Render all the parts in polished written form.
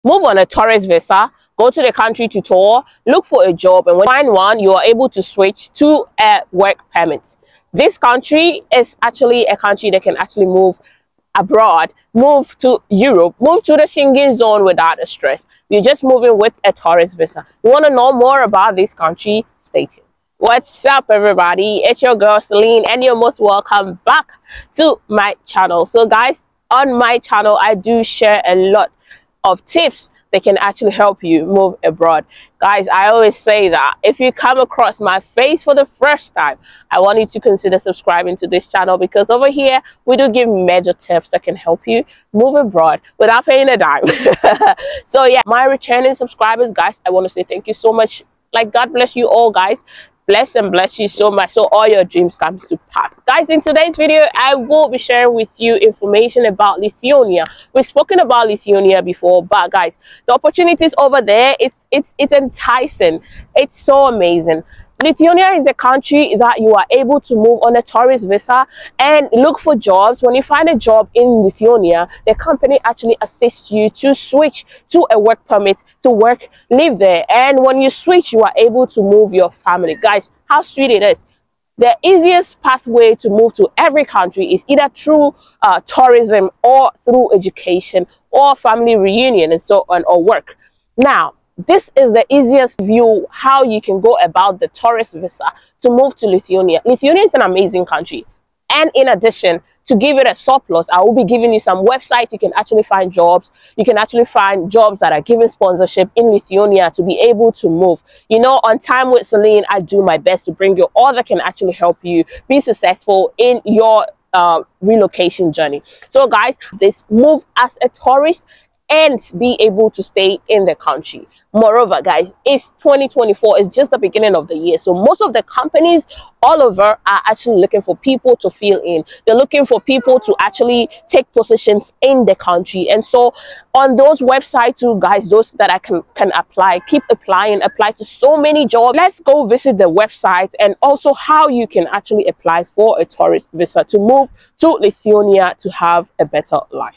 move on a tourist visa, go to the country to tour, look for a job, and when you find one, you are able to switch to a work permit. This country is actually a country that can actually move abroad, move to Europe, move to the Schengen zone without a stress. You're just moving with a tourist visa. You want to know more about this country? Stay tuned. What's up, everybody? It's your girl Celine, and you're most welcome back to my channel. So guys, on my channel I do share a lot of tips that can actually help you move abroad. Guys, I always say that if you come across my face for the first time, I want you to consider subscribing to this channel, because over here we do give major tips that can help you move abroad without paying a dime. So yeah, my returning subscribers, guys, I want to say thank you so much. Like, God bless you all, guys. Bless and bless you so much, so all your dreams come to pass. Guys, in today's video I will be sharing with you information about Lithuania. We've spoken about Lithuania before, but guys, the opportunities over there, it's enticing. It's so amazing. Lithuania is the country that you are able to move on a tourist visa and look for jobs. When you find a job in Lithuania, the company actually assists you to switch to a work permit to work, live there. And when you switch, you are able to move your family. Guys, how sweet it is. The easiest pathway to move to every country is either through tourism or through education or family reunion and so on, or work. Now, this is the easiest view how you can go about the tourist visa to move to Lithuania. Lithuania is an amazing country, and in addition, to give it a surplus, I will be giving you some websites you can actually find jobs. You can actually find jobs that are giving sponsorship in Lithuania to be able to move. You know, on Time with Celine, I do my best to bring you all that can actually help you be successful in your relocation journey. So guys, this move as a tourist and be able to stay in the country. Moreover, guys, it's 2024. It's just the beginning of the year, so most of the companies all over are actually looking for people to fill in. They're looking for people to actually take positions in the country. And so on those websites too, guys, those that I can apply, keep applying, apply to so many jobs. Let's go visit the website and also how you can actually apply for a tourist visa to move to Lithuania to have a better life.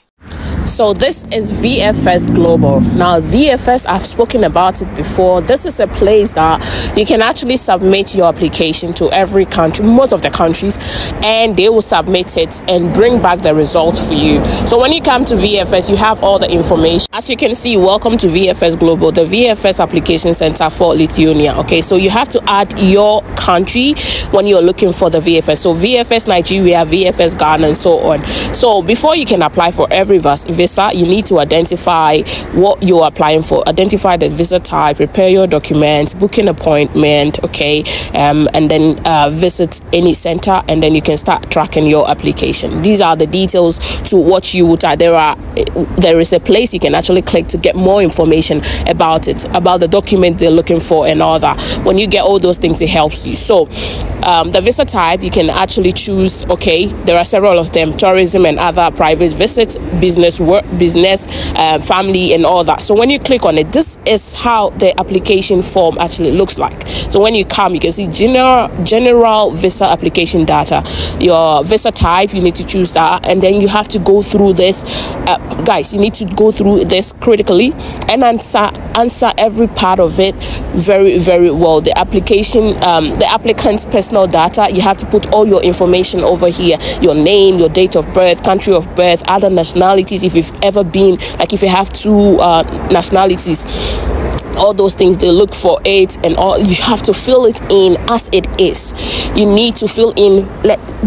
So this is VFS Global. Now VFS, I've spoken about it before. This is a place that you can actually submit your application to every country, most of the countries, and they will submit it and bring back the results for you. So when you come to VFS, you have all the information. As you can see, welcome to VFS Global, the VFS application center for Lithuania. Okay, so you have to add your country when you're looking for the VFS. So VFS Nigeria, VFS Ghana, and so on. So before you can apply for every visa, you need to identify what you're applying for, identify the visa type, prepare your documents, book an appointment, okay, and then visit any center, and then you can start tracking your application. These are the details to what you would there is a place you can actually click to get more information about it, about the document they're looking for and all that. When you get all those things, it helps you. So the visa type, you can actually choose, okay, there are several of them: tourism and other private visits, business work, business, family, and all that. So when you click on it, this is how the application form actually looks like. So when you come, you can see general visa application data, your visa type, you need to choose that, and then you have to go through this. Guys, you need to go through this critically and answer every part of it very, very well. The application, the applicant's personal data, you have to put all your information over here: your name, your date of birth, country of birth, other nationalities, if you've ever been, like if you have two nationalities, all those things, they look for it, and all you have to fill it in as it is. You need to fill in,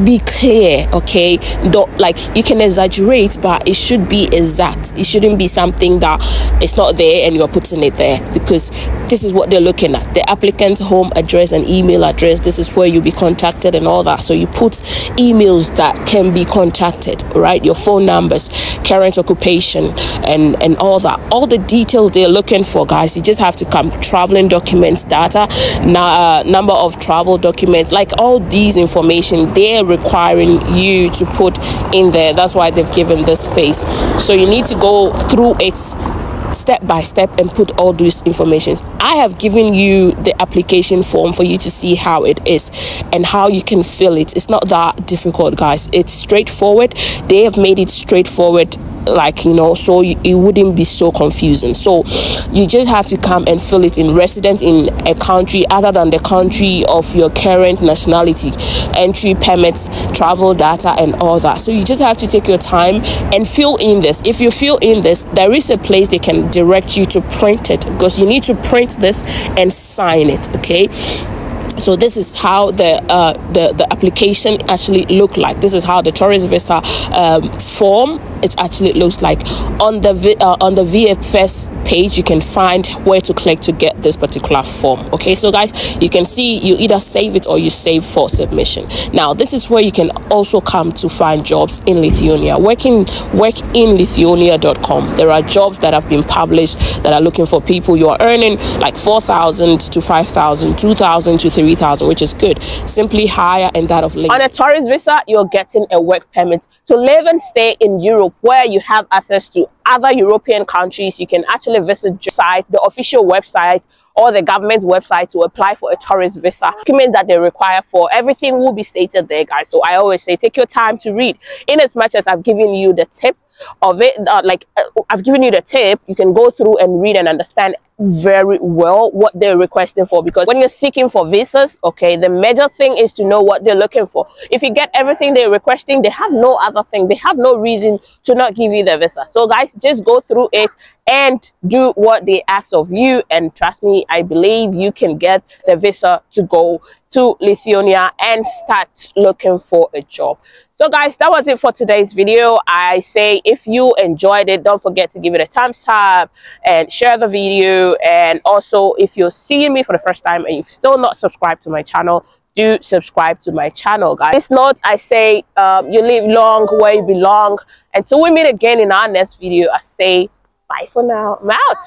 be clear, okay? Don't, like, you can exaggerate, but it should be exact. It shouldn't be something that it's not there and you're putting it there, because this is what they're looking at: the applicant's home address and email address. This is where you'll be contacted and all that. So you put emails that can be contacted, right? Your phone numbers, current occupation, and all that, all the details they're looking for, guys. You just have to come. Traveling documents data, number of travel documents, like all these information they're requiring you to put in there. That's why they've given this space. So you need to go through it step by step and put all these informations. I have given you the application form for you to see how it is and how you can fill it. It's not that difficult, guys. It's straightforward. They have made it straightforward like, you know, so it wouldn't be so confusing. So you just have to come and fill it in: resident in a country other than the country of your current nationality, entry permits, travel data, and all that. So you just have to take your time and fill in this. If you fill in this, there is a place they can direct you to print it, because you need to print this and sign it. Okay, so this is how the application actually look like. This is how the tourist visa form it actually looks like. On the VFS page, you can find where to click to get this particular form. Okay, so guys, you can see you either save it or you save for submission. Now this is where you can also come to find jobs in Lithuania. WorkInLithuania.com. There are jobs that have been published that are looking for people. You are earning like 4,000 to 5,000, 2,000 to 3,000, which is good. Simply higher in that of LinkedIn. On a tourist visa, you're getting a work permit to live and stay in Europe, where you have access to other European countries. You can actually visit the official website or the government website to apply for a tourist visa. Documents that they require for everything will be stated there, guys. So I always say, take your time to read. In as much as I've given you the tip of it, I've given you the tip, you can go through and read and understand very well what they're requesting for. Because when you're seeking for visas, okay, the major thing is to know what they're looking for. If you get everything they're requesting, they have no other thing, they have no reason to not give you the visa. So guys, just go through it and do what they ask of you, and trust me, I believe you can get the visa to go to Lithuania and start looking for a job. So guys, that was it for today's video. I say, if you enjoyed it, don't forget to give it a thumbs up and share the video. And also, if you're seeing me for the first time and you've still not subscribed to my channel, do subscribe to my channel, guys. This note, I say, you live long where you belong. Until we meet again in our next video, I say bye for now. I'm out.